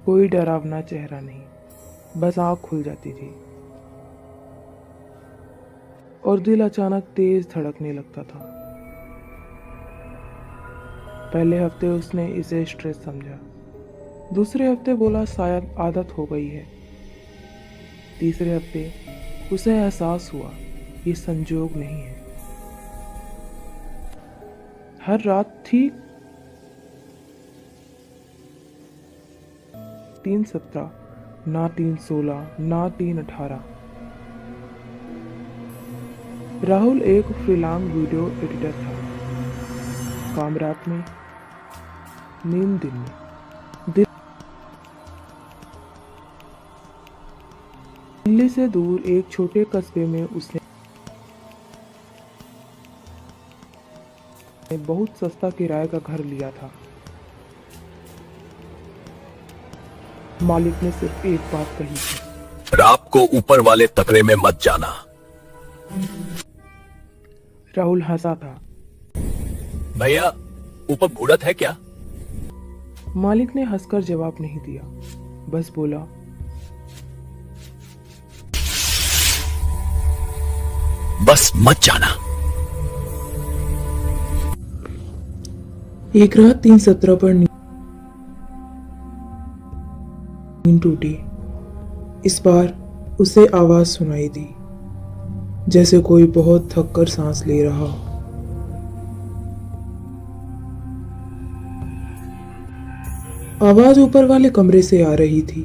कोई डरावना चेहरा नहीं, बस आँख खुल जाती थी और दिल अचानक तेज धड़कने लगता था। पहले हफ्ते उसने इसे स्ट्रेस समझा, दूसरे हफ्ते बोला शायद आदत हो गई है, तीसरे हफ्ते उसे एहसास हुआ ये संजोग नहीं है। हर रात ठीक 3:17, ना 3:16, ना 3:18। राहुल एक फ्रीलांस वीडियो एडिटर था। काम रात में, नींद दिन में। दिल्ली से दूर एक छोटे कस्बे में उसने बहुत सस्ता किराए का घर लिया था। मालिक ने सिर्फ एक बात कही थी, रात को ऊपर वाले तकरे में मत जाना। राहुल हंसा था। भैया, ऊपर भूलत है क्या? मालिक ने हंसकर जवाब नहीं दिया, बस बोला, बस मत जाना। एक रात 3:17 पर नींद टूटी। इस बार उसे आवाज सुनाई दी, जैसे कोई बहुत थक कर सांस ले रहा हो। आवाज ऊपर वाले कमरे से आ रही थी।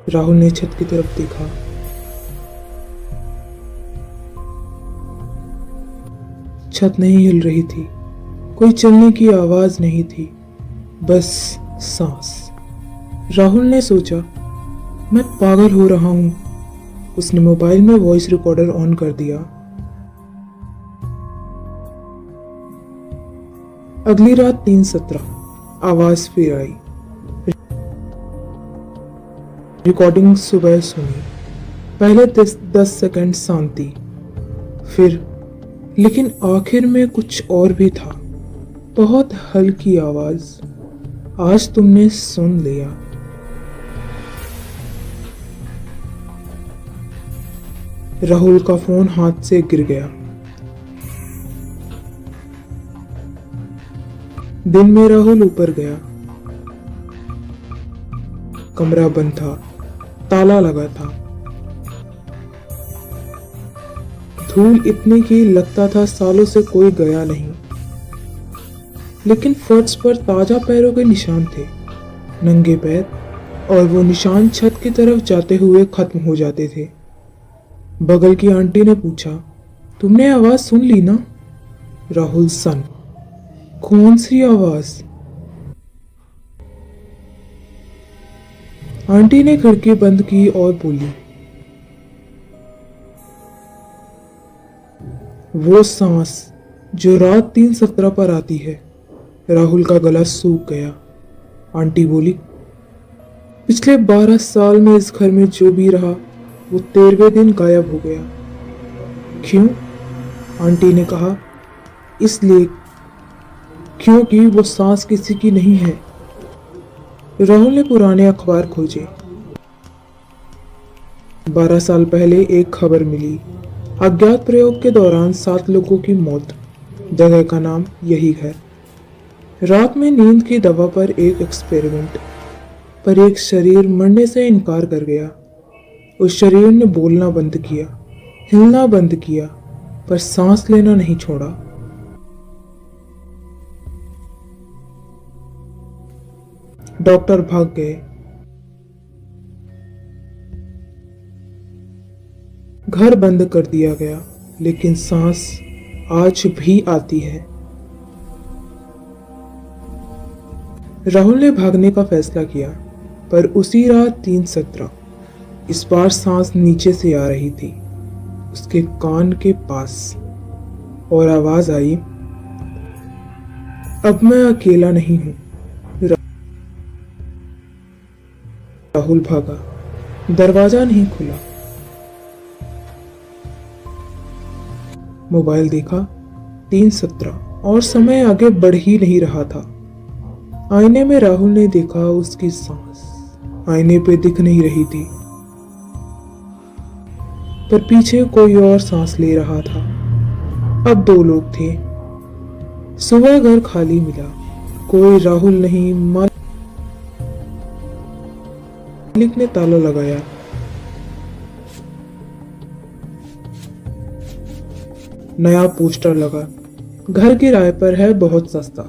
राहुल ने छत की तरफ देखा। छत नहीं हिल रही थी, कोई चलने की आवाज नहीं थी, बस सांस। राहुल ने सोचा, मैं पागल हो रहा हूं। उसने मोबाइल में वॉइस रिकॉर्डर ऑन कर दिया। अगली रात 3:17, आवाज फिर आई। रिकॉर्डिंग सुबह सुनी। पहले 10 सेकंड शांति, फिर लेकिन आखिर में कुछ और भी था। बहुत हल्की आवाज, आज तुमने सुन लिया। राहुल का फोन हाथ से गिर गया। दिन में राहुल ऊपर गया। कमरा बंद था, ताला लगा था। धूल इतनी की लगता था सालों से कोई गया नहीं, लेकिन फर्श पर ताजा पैरों के निशान थे, नंगे पैर, और वो निशान छत की तरफ जाते हुए खत्म हो जाते थे। बगल की आंटी ने पूछा, तुमने आवाज सुन ली ना? राहुल सन, कौन सी आवाज? आंटी ने खिड़की बंद की और बोली, वो सांस जो रात 3:17 पर आती है। राहुल का गला सूख गया। आंटी बोली, पिछले 12 साल में इस घर में जो भी रहा वो 13वें दिन गायब हो गया। क्यों? आंटी ने कहा, इसलिए क्योंकि वो सांस किसी की नहीं है। राहुल ने पुराने अखबार खोजे। 12 साल पहले एक खबर मिली, अज्ञात प्रयोग के दौरान 7 लोगों की मौत। जगह का नाम यही घर। रात में नींद की दवा पर एक एक्सपेरिमेंट, पर एक शरीर मरने से इनकार कर गया। उस शरीर ने बोलना बंद किया, हिलना बंद किया, पर सांस लेना नहीं छोड़ा। डॉक्टर भाग गए। घर बंद कर दिया गया, लेकिन सांस आज भी आती है। राहुल ने भागने का फैसला किया, पर उसी रात 3:17, इस बार सांस नीचे से आ रही थी, उसके कान के पास, और आवाज आई, अब मैं अकेला नहीं हूं। राहुल भागा। दरवाजा नहीं खुला। मोबाइल देखा, 3:17, और समय आगे बढ़ ही नहीं रहा था। आईने में राहुल ने देखा उसकी सांस आईने पे दिख नहीं रही थी, पर पीछे कोई और सांस ले रहा था। अब दो लोग थे। सुबह घर खाली मिला। कोई राहुल नहीं। मालिक ने ताला लगाया। नया पोस्टर लगा, घर किराए पर है, बहुत सस्ता।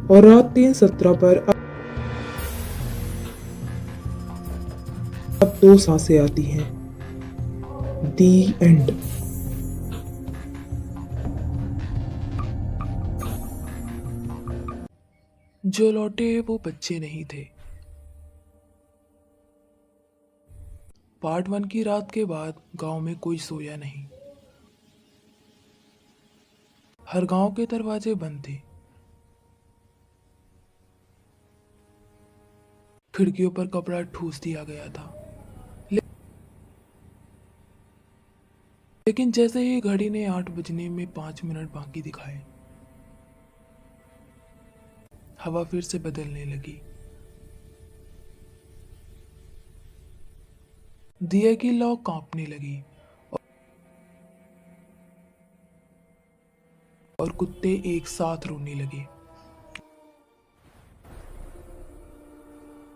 और रात 3:17 पर अब दो सांसें आती हैं। दी एंड। जो लौटे वो बच्चे नहीं थे। पार्ट 1 की रात के बाद गांव में कोई सोया नहीं। हर गांव के दरवाजे बंद थे। खिड़कियों पर कपड़ा ठूस दिया गया था। लेकिन जैसे ही घड़ी ने 8 बजने में 5 मिनट बाकी दिखाए, हवा फिर से बदलने लगी। दिए की लौ कांपने लगी और कुत्ते एक साथ रोने लगे।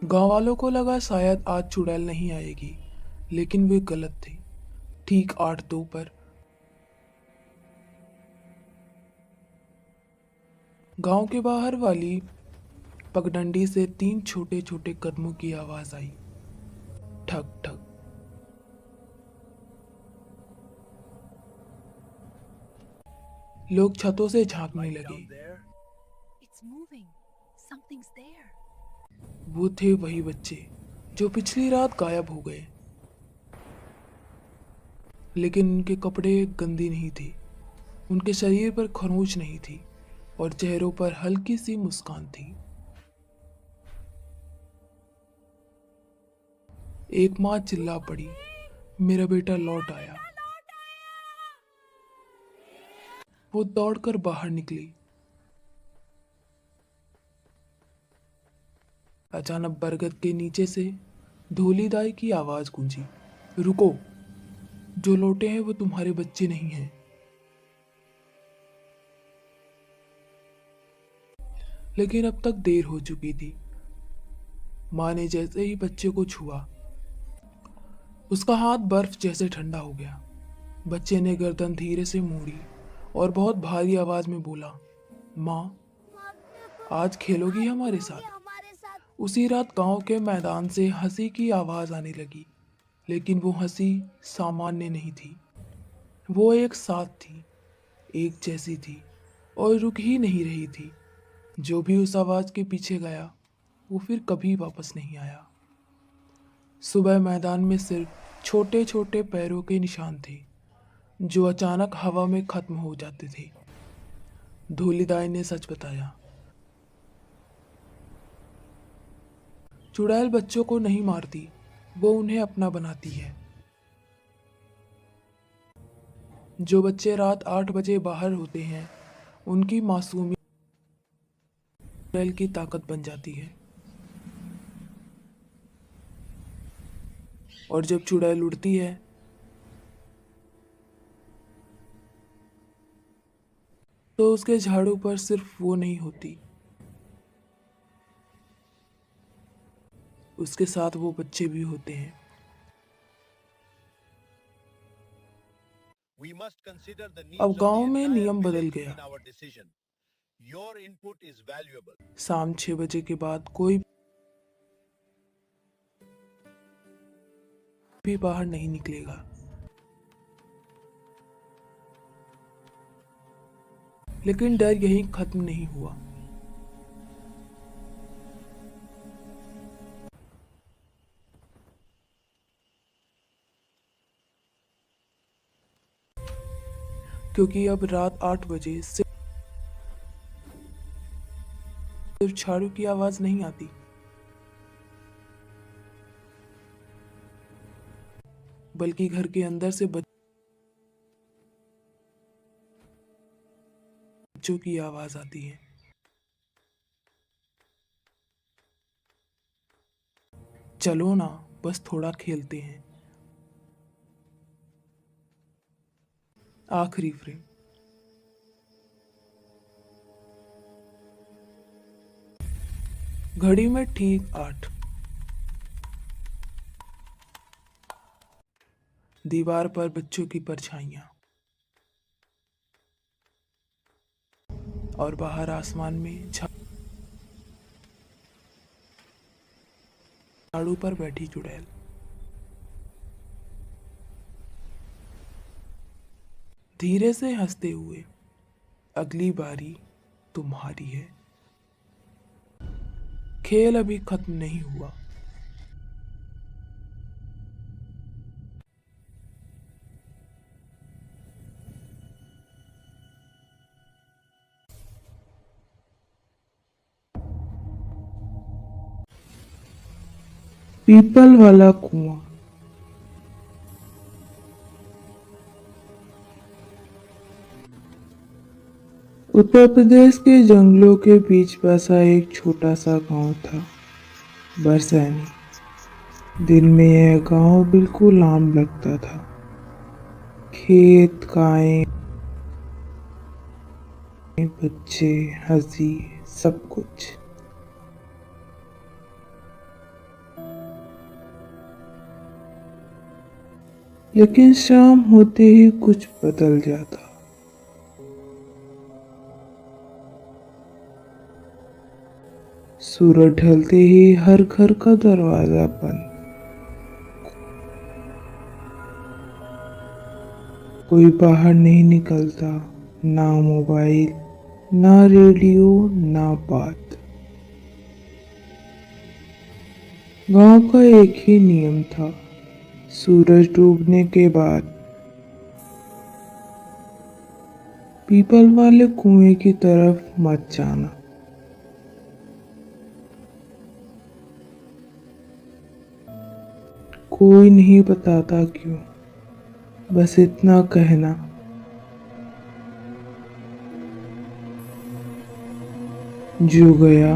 गांव वालों को लगा शायद आज चुड़ैल नहीं आएगी, लेकिन वे गलत थे। ठीक 8:02 पर गांव के बाहर वाली पगडंडी से 3 छोटे छोटे कदमों की आवाज आई। ठक ठक। लोग छतों से झांकने लगे। It's moving. Something's there. वो थे वही बच्चे जो पिछली रात गायब हो गए। लेकिन उनके कपड़े गंदी नहीं थे, उनके शरीर पर खरोंच नहीं थी और चेहरों पर हल्की सी मुस्कान थी। एक माँ चिल्ला पड़ी, मेरा बेटा लौट आया। वो दौड़कर बाहर निकली। अचानक बरगद के नीचे से धोली दाई की आवाज गूंजी, रुको, जो लौटे हैं वो तुम्हारे बच्चे नहीं हैं। लेकिन अब तक देर हो चुकी थी। माँ ने जैसे ही बच्चे को छुआ, उसका हाथ बर्फ जैसे ठंडा हो गया। बच्चे ने गर्दन धीरे से मोड़ी और बहुत भारी आवाज में बोला, माँ, आज खेलोगी हमारे साथ? उसी रात गांव के मैदान से हंसी की आवाज आने लगी, लेकिन वो हंसी सामान्य नहीं थी। वो एक साथ थी, एक जैसी थी और रुक ही नहीं रही थी। जो भी उस आवाज के पीछे गया वो फिर कभी वापस नहीं आया। सुबह मैदान में सिर्फ छोटे छोटे पैरों के निशान थे, जो अचानक हवा में खत्म हो जाते थे। धूलीदाई ने सच बताया, चुड़ैल बच्चों को नहीं मारती, वो उन्हें अपना बनाती है। जो बच्चे रात 8 बजे बाहर होते हैं, उनकी मासूमियत चुड़ैल की ताकत बन जाती है। और जब चुड़ैल उड़ती है तो उसके झाड़ू पर सिर्फ वो नहीं होती, उसके साथ वो बच्चे भी होते हैं। अब गांव में नियम बदल गया। शाम 6 बजे के बाद कोई भी बाहर नहीं निकलेगा। लेकिन डर यहीं खत्म नहीं हुआ। क्योंकि अब रात 8 बजे सिर्फ झाड़ू की आवाज नहीं आती, बल्कि घर के अंदर से बच्चों की आवाज आती है। चलो ना, बस थोड़ा खेलते हैं। आखिरी फ्रेम। घड़ी में ठीक 8। दीवार पर बच्चों की परछाइयां और बाहर आसमान में झाड़ू पर बैठी चुड़ैल। धीरे से हंसते हुए, अगली बारी तुम्हारी है। खेल अभी खत्म नहीं हुआ। पीपल वाला कुआं। उत्तर प्रदेश के जंगलों के बीच बसा एक छोटा सा गांव था, बरसैनी। दिन में यह गांव बिल्कुल आम लगता था। खेत, गायें, बच्चे, हंसी, सब कुछ। लेकिन शाम होते ही कुछ बदल जाता। सूरज ढलते ही हर घर का दरवाजा बंद। कोई बाहर नहीं निकलता, ना मोबाइल, ना रेडियो, ना बात। गांव का एक ही नियम था, सूरज डूबने के बाद पीपल वाले कुएं की तरफ मत जाना। कोई नहीं बताता क्यों, बस इतना कहना, जो गया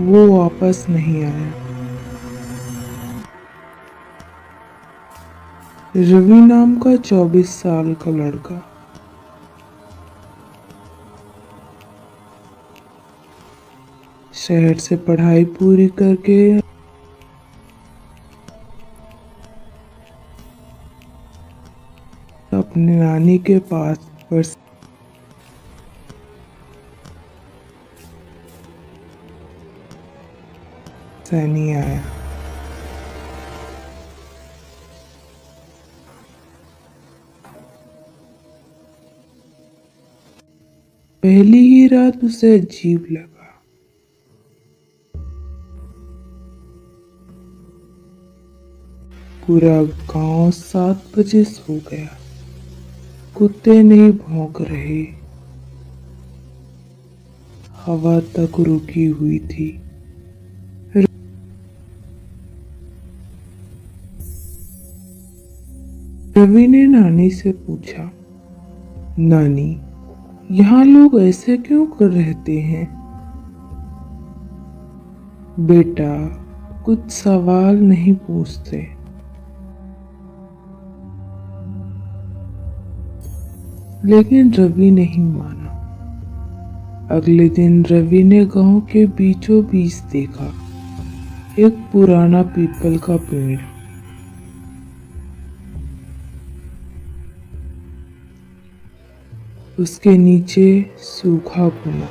वो वापस नहीं आया। रवि नाम का 24 साल का लड़का शहर से पढ़ाई पूरी करके अपनी नानी के पास बरसैनी आया। पहली ही रात उसे अजीब लगा। पूरा गांव 7 बजे सो गया। कुत्ते नहीं भौंक रहे, हवा तक रुकी हुई थी। रवि ने नानी से पूछा, नानी, यहाँ लोग ऐसे क्यों कर रहते हैं? बेटा, कुछ सवाल नहीं पूछते। लेकिन रवि नहीं माना। अगले दिन रवि ने गांव के बीचों बीच देखा एक पुराना पीपल का पेड़। उसके नीचे सूखा कुआं।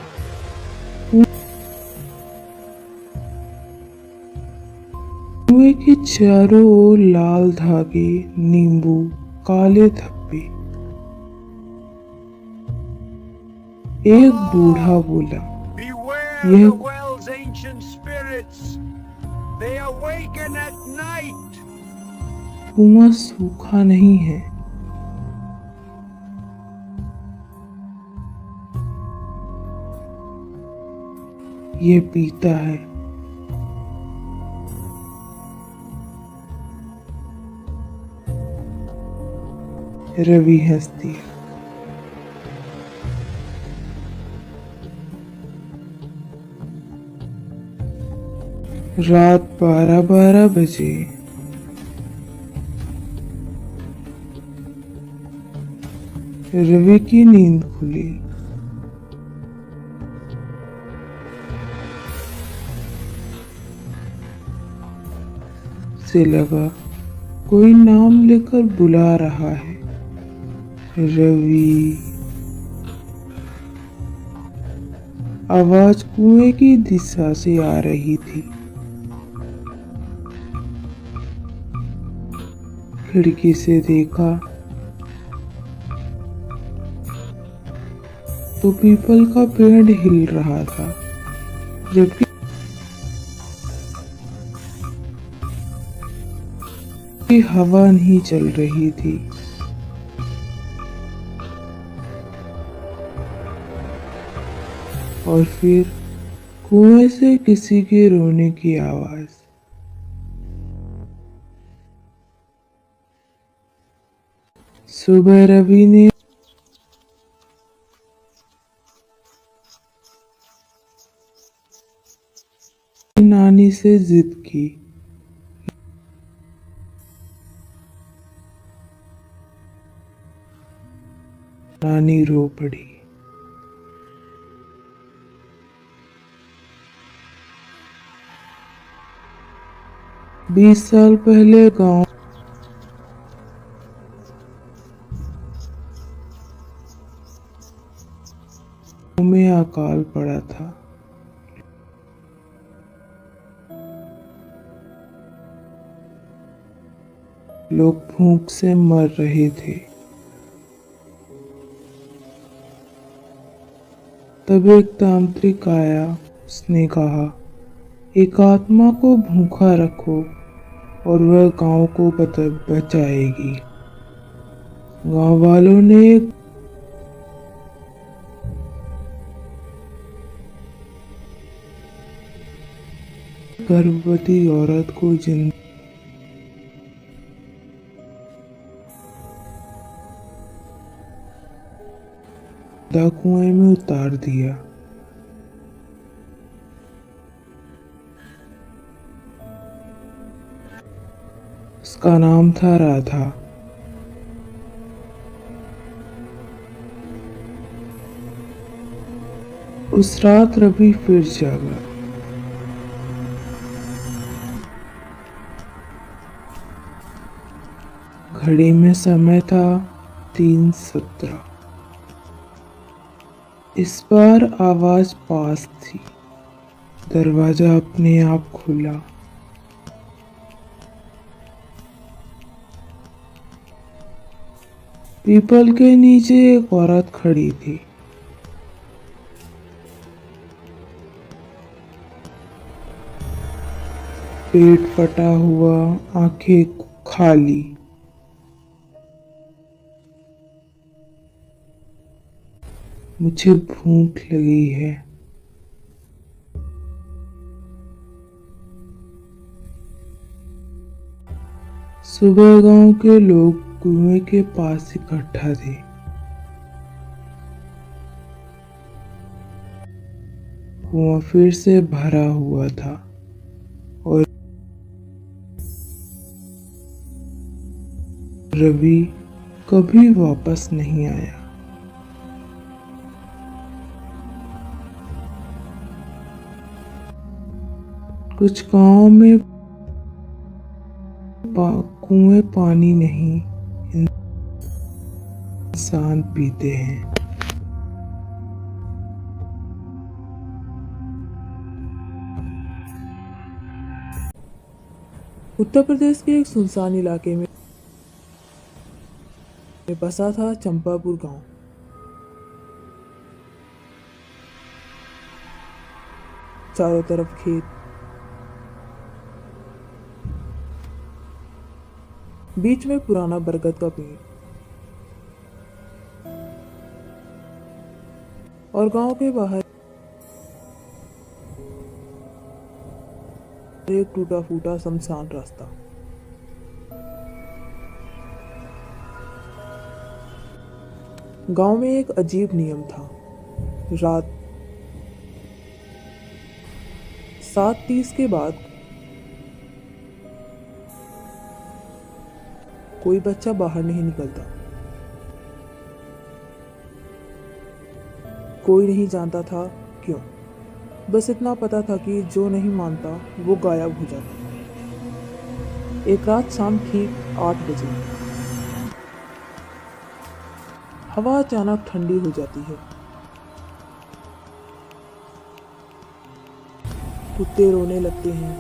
कुएं के चारों ओर लाल धागे, नींबू, काले धब्बे। एक बूढ़ा बोला, Beware यह the well's ancient spirits. They awaken at night. कुआं सूखा नहीं है, ये पीता है। रवि हंस दिया। रात 12:12 बजे रवि की नींद खुली। से लगा कोई नाम लेकर बुला रहा है, रवि। आवाज कुएं की दिशा से आ रही थी। खिड़की से देखा तो पीपल का पेड़ हिल रहा था, जबकि हवा नहीं चल रही थी। और फिर कुएं से किसी के रोने की आवाज। सुबह रवि ने नानी से जिद की। नानी रो पड़ी। बीस साल पहले गांव में अकाल पड़ा था। लोग भूख से मर रहे थे। तब एक तांत्रिक आया। उसने कहा, एक आत्मा को भूखा रखो और वह गांव को बचाएगी। गांव वालों ने गर्भवती औरत को जिंदा कुएं में उतार दिया। उसका नाम था राधा। उस रात रवि फिर जागा। घड़ी में समय था 3:17। इस बार आवाज पास थी। दरवाजा अपने आप खुला। पीपल के नीचे एक औरत खड़ी थी। पेट फटा हुआ, आंखें खाली। मुझे भूख लगी है। सुबह गांव के लोग कुएं के पास इकट्ठा थे। कुआं फिर से भरा हुआ था और रवि कभी वापस नहीं आया। कुछ गांव में कुएं पानी नहीं, इंसान पीते हैं। उत्तर प्रदेश के एक सुनसान इलाके में बसा था चंपापुर गांव। चारों तरफ खेत, बीच में पुराना बरगद का पेड़ और गांव के बाहर एक टूटा फूटा शमशान रास्ता। गांव में एक अजीब नियम था। रात 7:30 के बाद कोई बच्चा बाहर नहीं निकलता। कोई नहीं जानता था क्यों, बस इतना पता था कि जो नहीं मानता वो गायब हो जाता। एक रात शाम ठीक 8 बजे हवा अचानक ठंडी हो जाती है। कुत्ते रोने लगते हैं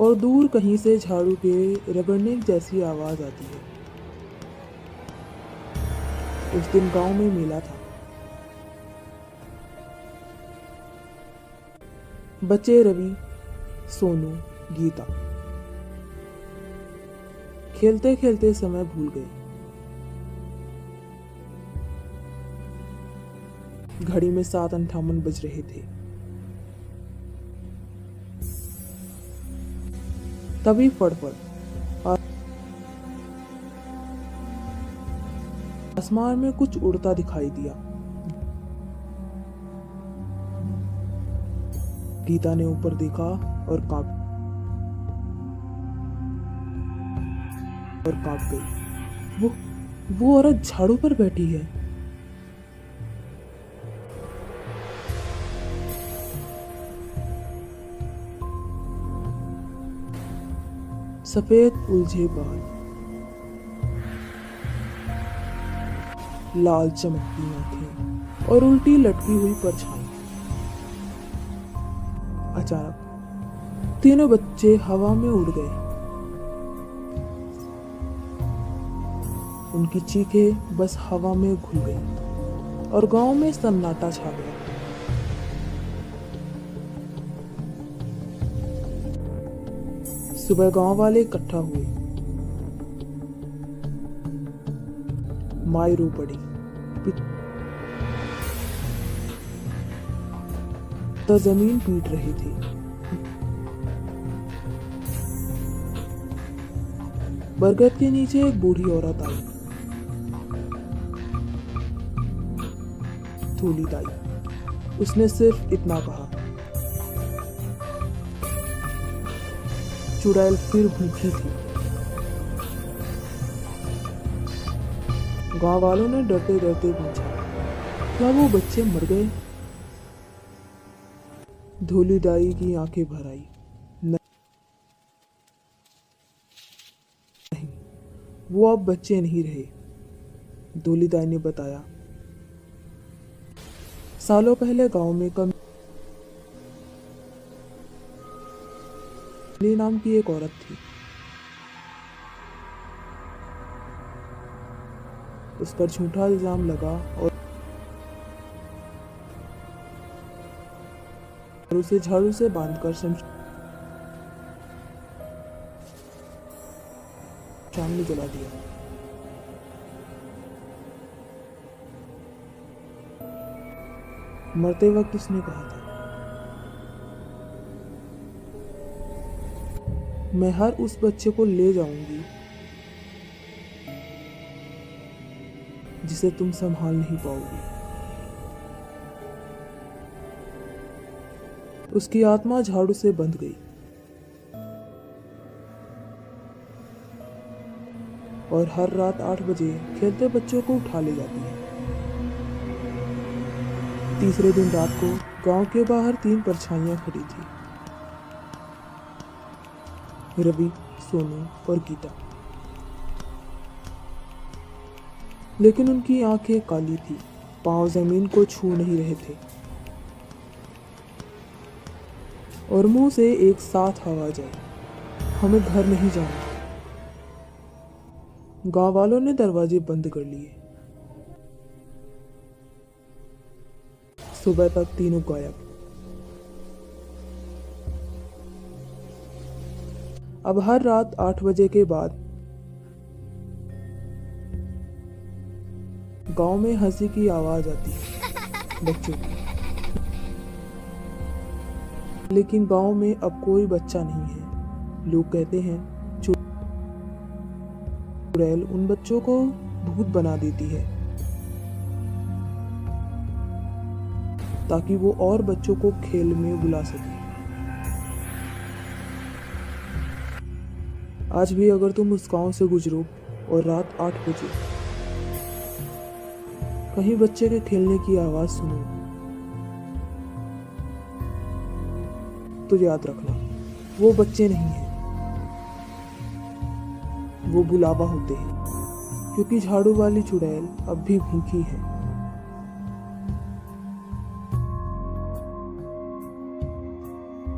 और दूर कहीं से झाड़ू के रगड़ने जैसी आवाज आती है। उस दिन गांव में मेला था। बच्चे रवि, सोनू, गीता खेलते खेलते समय भूल गए। घड़ी में 7:58 बज रहे थे। तभी फड़फड़ आसमान में कुछ उड़ता दिखाई दिया। गीता ने ऊपर देखा और कांप गई। वो औरत झाड़ू पर बैठी है। सफेद उलझे बाल, लाल चमकती आंखें और उल्टी लटकी हुई परछाई। अचानक तीनों बच्चे हवा में उड़ गए। उनकी चीखें बस हवा में घुल गई और गांव में सन्नाटा छा गया। सुबह गांव वाले इकट्ठा हुए। माई रो पड़ी। तो जमीन पीट रही थी। बरगद के नीचे एक बूढ़ी औरत आई। थूली दाई। उसने सिर्फ इतना कहा, चुड़ैल फिर भूखी थी। गांव वालों ने डरते डरते पूछा, क्या वो बच्चे मर गए? धूली दाई की आंखें भर आई। नहीं, वो अब बच्चे नहीं रहे। धूली दाई ने बताया, सालों पहले गांव में कमली नाम की एक औरत थी। उस पर झूठा इल्जाम लगा और उसे झाड़ू से बांधकर शमशान में जला दिया। मरते वक्त उसने कहा था, मैं हर उस बच्चे को ले जाऊंगी जिसे तुम संभाल नहीं पाओगी। उसकी आत्मा झाड़ू से बंध गई और हर रात 8 बजे खेलते बच्चों को उठा ले जाती है। तीसरे दिन रात को गांव के बाहर 3 परछाइयां खड़ी थी, रवि, सोनू और गीता। लेकिन उनकी आंखें काली थी, पांव जमीन को छू नहीं रहे थे और मुंह से एक साथ आवाज आई, हमें घर नहीं जाना। गांव वालों ने दरवाजे बंद कर लिए। सुबह तक तीनों गायब। अब हर रात 8 बजे के बाद गांव में हंसी की आवाज आती है बच्चों की। लेकिन गांव में अब कोई बच्चा नहीं है। लोग कहते हैं चुड़ैल उन बच्चों को भूत बना देती है ताकि वो और बच्चों को खेल में बुला सके। आज भी अगर तुम उस गांव से गुजरो और रात 8 बजे कहीं बच्चे के खेलने की आवाज सुनो तो याद रखना, वो बच्चे नहीं हैं, वो बुलावा होते हैं, क्योंकि झाड़ू वाली चुड़ैल अब भी भूखी है।